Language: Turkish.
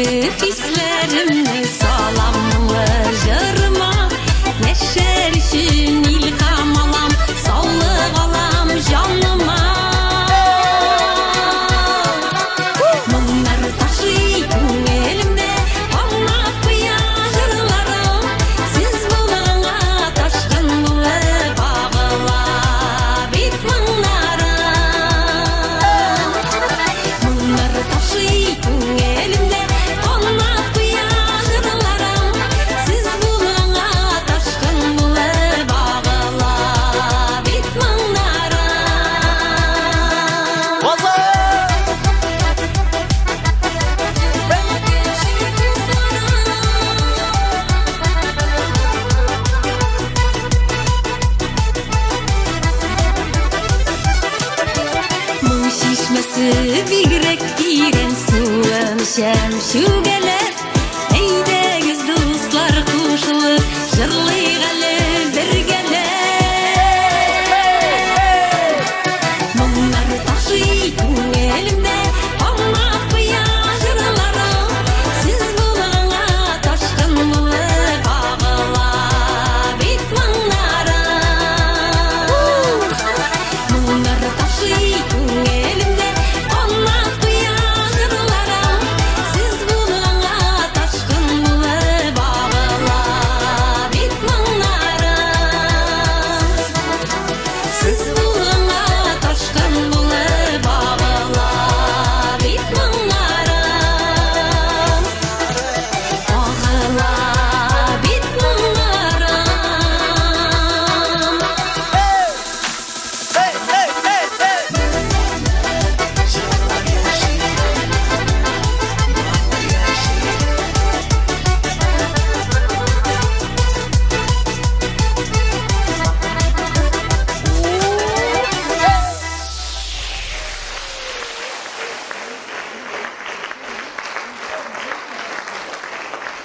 Sevgi hislerimle sağlamlı jırma, neşer için ilham alam, sağlık alam canıma. Bunlar taşıyın elimde, anlatmaya jırlarım. Siz bulana taşkın bulup bağıla bitmanlarım. Bunlar taşıyın elimde, anlatmaya jırlarım. Siz bulana taşkın bulup bağıla bitmanlarım. Bu şişmesi bigrek giren suun şem şu geler. Eyde göz dostlar kuşulup jırlayın.